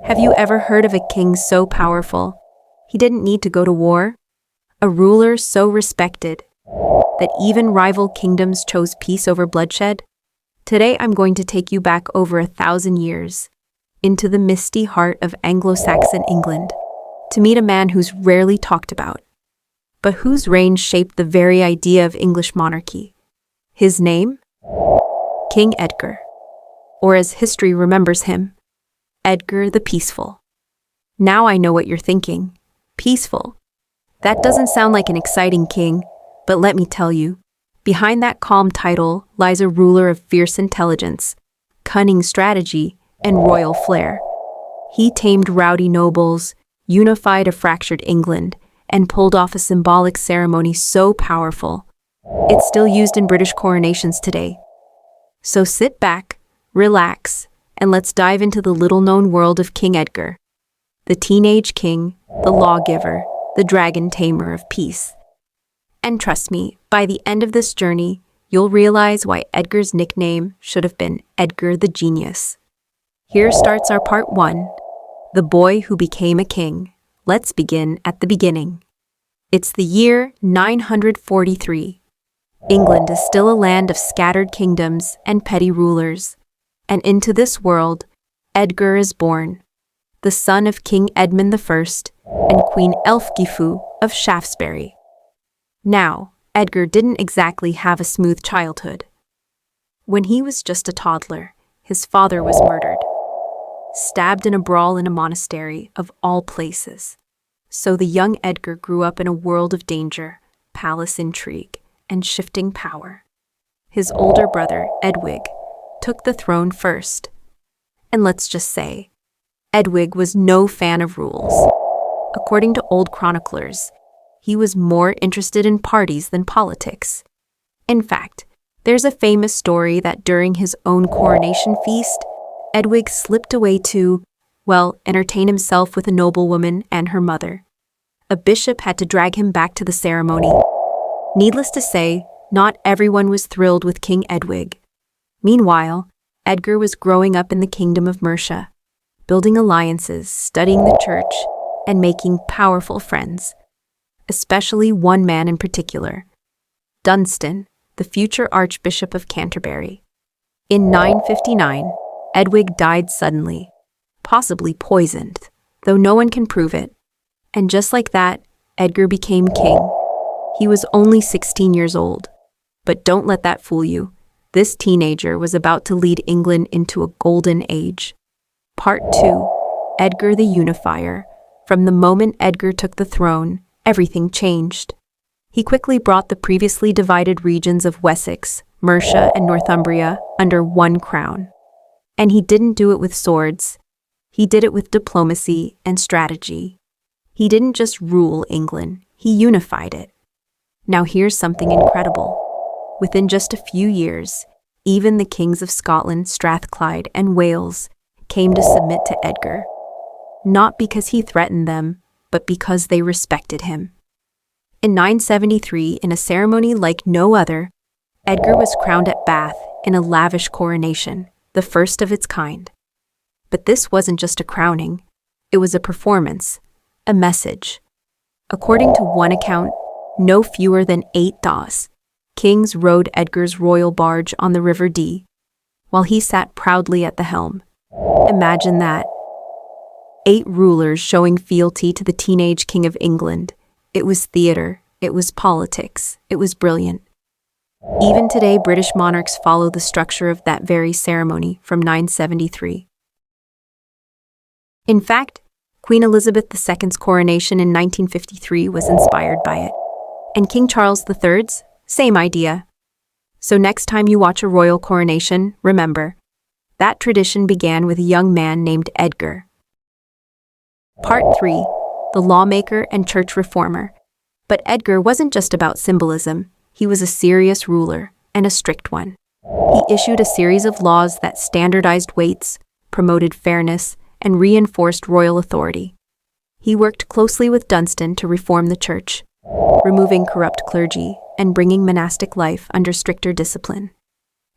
Have you ever heard of a king so powerful he didn't need to go to war? A ruler so respected that even rival kingdoms chose peace over bloodshed? Today I'm going to take you back over 1,000 years into the misty heart of Anglo-Saxon England to meet a man who's rarely talked about, but whose reign shaped the very idea of English monarchy. His name? King Edgar, or as history remembers him, Edgar the Peaceful. Now I know what you're thinking. Peaceful. That doesn't sound like an exciting king, but let me tell you, behind that calm title lies a ruler of fierce intelligence, cunning strategy, and royal flair. He tamed rowdy nobles, unified a fractured England, and pulled off a symbolic ceremony so powerful, it's still used in British coronations today. So sit back, relax, and let's dive into the little-known world of King Edgar, the teenage king, the lawgiver, the dragon tamer of peace. And trust me, by the end of this journey, you'll realize why Edgar's nickname should have been Edgar the Genius. Here starts our part 1, the boy who became a king. Let's begin at the beginning. It's the year 943. England is still a land of scattered kingdoms and petty rulers. And into this world, Edgar is born, the son of King Edmund I and Queen Elfgifu of Shaftesbury. Now, Edgar didn't exactly have a smooth childhood. When he was just a toddler, his father was murdered, stabbed in a brawl in a monastery of all places. So the young Edgar grew up in a world of danger, palace intrigue, and shifting power. His older brother, Edwig, took the throne first. And let's just say, Edwig was no fan of rules. According to old chroniclers, he was more interested in parties than politics. In fact, there's a famous story that during his own coronation feast, Edwig slipped away to, entertain himself with a noblewoman and her mother. A bishop had to drag him back to the ceremony. Needless to say, not everyone was thrilled with King Edwig. Meanwhile, Edgar was growing up in the kingdom of Mercia, building alliances, studying the church, and making powerful friends. Especially one man in particular, Dunstan, the future Archbishop of Canterbury. In 959, Edwig died suddenly, possibly poisoned, though no one can prove it. And just like that, Edgar became king. He was only 16 years old. But don't let that fool you. This teenager was about to lead England into a golden age. Part 2, Edgar the Unifier. From the moment Edgar took the throne, everything changed. He quickly brought the previously divided regions of Wessex, Mercia, and Northumbria under one crown. And he didn't do it with swords. He did it with diplomacy and strategy. He didn't just rule England, he unified it. Now here's something incredible. Within just a few years, even the kings of Scotland, Strathclyde, and Wales came to submit to Edgar. Not because he threatened them, but because they respected him. In 973, in a ceremony like no other, Edgar was crowned at Bath in a lavish coronation, the first of its kind. But this wasn't just a crowning, it was a performance, a message. According to one account, no fewer than 8 daws, kings rode Edgar's royal barge on the River Dee, while he sat proudly at the helm. Imagine that. 8 rulers showing fealty to the teenage king of England. It was theater, it was politics, it was brilliant. Even today, British monarchs follow the structure of that very ceremony from 973. In fact, Queen Elizabeth II's coronation in 1953 was inspired by it. And King Charles III's, same idea. So next time you watch a royal coronation, remember, that tradition began with a young man named Edgar. Part 3, the lawmaker and church reformer. But Edgar wasn't just about symbolism, he was a serious ruler, and a strict one. He issued a series of laws that standardized weights, promoted fairness, and reinforced royal authority. He worked closely with Dunstan to reform the church, removing corrupt clergy and bringing monastic life under stricter discipline.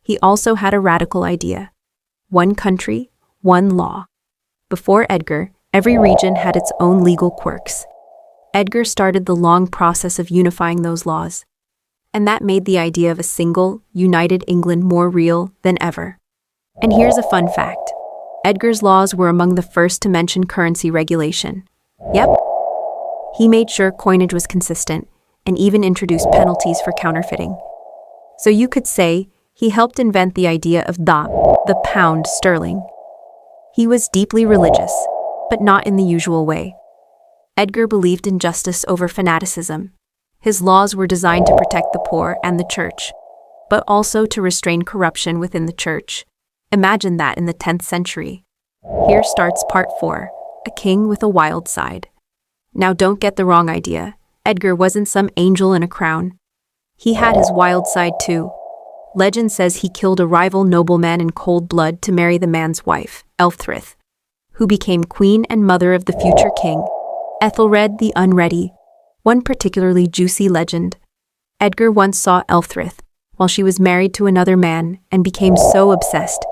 He also had a radical idea: one country, one law. Before Edgar, every region had its own legal quirks. Edgar started the long process of unifying those laws, and that made the idea of a single, united England more real than ever. And here's a fun fact. Edgar's laws were among the first to mention currency regulation. Yep. He made sure coinage was consistent and even introduced penalties for counterfeiting. So you could say he helped invent the idea of the pound sterling. He was deeply religious, but not in the usual way. Edgar believed in justice over fanaticism. His laws were designed to protect the poor and the church, but also to restrain corruption within the church. Imagine that in the 10th century. Here starts part 4, a king with a wild side. Now don't get the wrong idea. Edgar wasn't some angel in a crown. He had his wild side too. Legend says he killed a rival nobleman in cold blood to marry the man's wife, Elfrith, who became queen and mother of the future king, Ethelred the Unready. One particularly juicy legend. Edgar once saw Elfrith while she was married to another man and became so obsessed,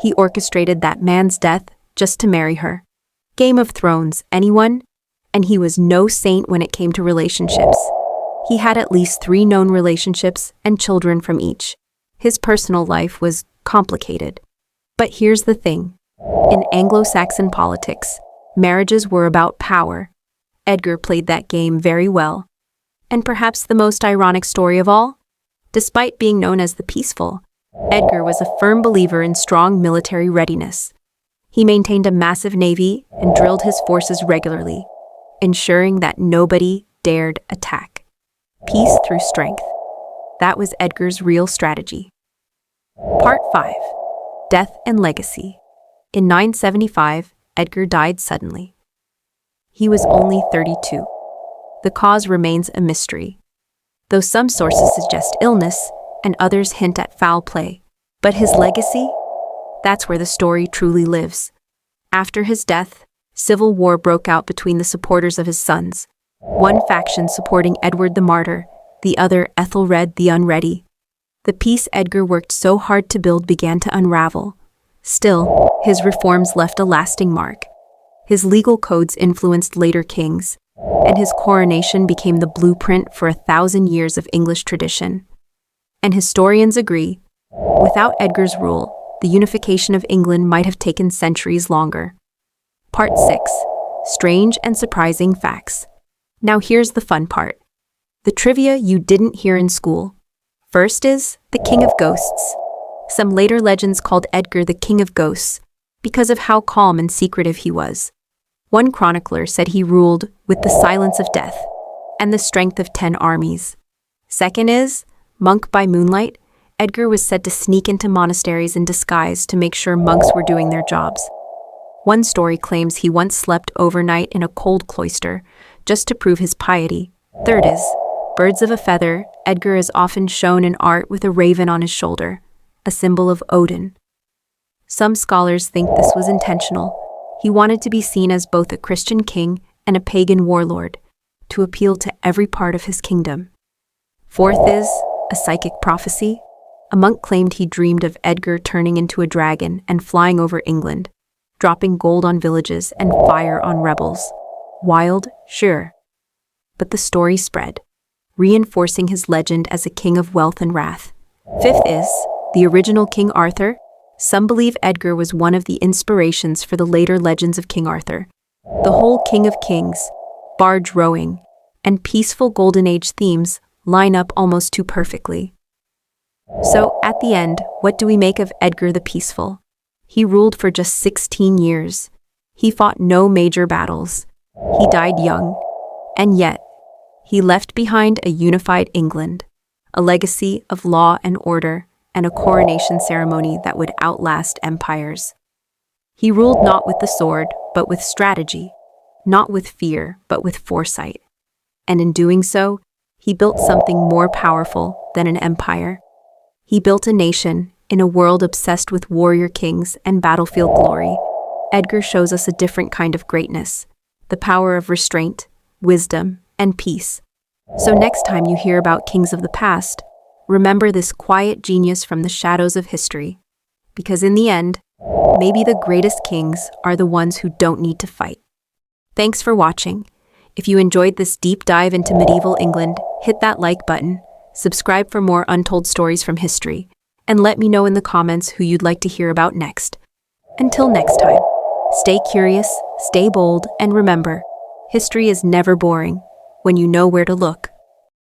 he orchestrated that man's death just to marry her. Game of Thrones, anyone? And he was no saint when it came to relationships. He had at least 3 known relationships and children from each. His personal life was complicated. But here's the thing. In Anglo-Saxon politics, marriages were about power. Edgar played that game very well. And perhaps the most ironic story of all? Despite being known as the Peaceful, Edgar was a firm believer in strong military readiness. He maintained a massive navy and drilled his forces regularly, ensuring that nobody dared attack. Peace through strength. That was Edgar's real strategy. Part 5. Death and Legacy. In 975, Edgar died suddenly. He was only 32. The cause remains a mystery, though some sources suggest illness and others hint at foul play. But his legacy? That's where the story truly lives. After his death, civil war broke out between the supporters of his sons. One faction supporting Edward the Martyr, the other Ethelred the Unready. The peace Edgar worked so hard to build began to unravel. Still, his reforms left a lasting mark. His legal codes influenced later kings, and his coronation became the blueprint for 1,000 years of English tradition. And historians agree, without Edgar's rule, the unification of England might have taken centuries longer. Part 6. Strange and Surprising Facts. Now here's the fun part. The trivia you didn't hear in school. First is the King of Ghosts. Some later legends called Edgar the King of Ghosts because of how calm and secretive he was. One chronicler said he ruled with the silence of death and the strength of 10 armies. Second is, monk by moonlight. Edgar was said to sneak into monasteries in disguise to make sure monks were doing their jobs. One story claims he once slept overnight in a cold cloister just to prove his piety. Third is, birds of a feather. Edgar is often shown in art with a raven on his shoulder, a symbol of Odin. Some scholars think this was intentional. He wanted to be seen as both a Christian king and a pagan warlord, to appeal to every part of his kingdom. Fourth is a psychic prophecy. A monk claimed he dreamed of Edgar turning into a dragon and flying over England, dropping gold on villages and fire on rebels. Wild, sure. But the story spread, reinforcing his legend as a king of wealth and wrath. Fifth is the original King Arthur. Some believe Edgar was one of the inspirations for the later legends of King Arthur. The whole King of Kings, barge rowing, and peaceful Golden Age themes line up almost too perfectly. So, at the end, what do we make of Edgar the Peaceful? He ruled for just 16 years. He fought no major battles. He died young. And yet, he left behind a unified England, a legacy of law and order, and a coronation ceremony that would outlast empires. He ruled not with the sword, but with strategy, not with fear, but with foresight. And in doing so, he built something more powerful than an empire. He built a nation in a world obsessed with warrior kings and battlefield glory. Edgar shows us a different kind of greatness, the power of restraint, wisdom, and peace. So next time you hear about kings of the past, remember this quiet genius from the shadows of history. Because in the end, Maybe the greatest kings are the ones who don't need to fight. Thanks for watching. If you enjoyed this deep dive into medieval England, hit that like button, subscribe for more untold stories from history, and let me know in the comments who you'd like to hear about next. Until next time, stay curious, stay bold, and remember, history is never boring when you know where to look.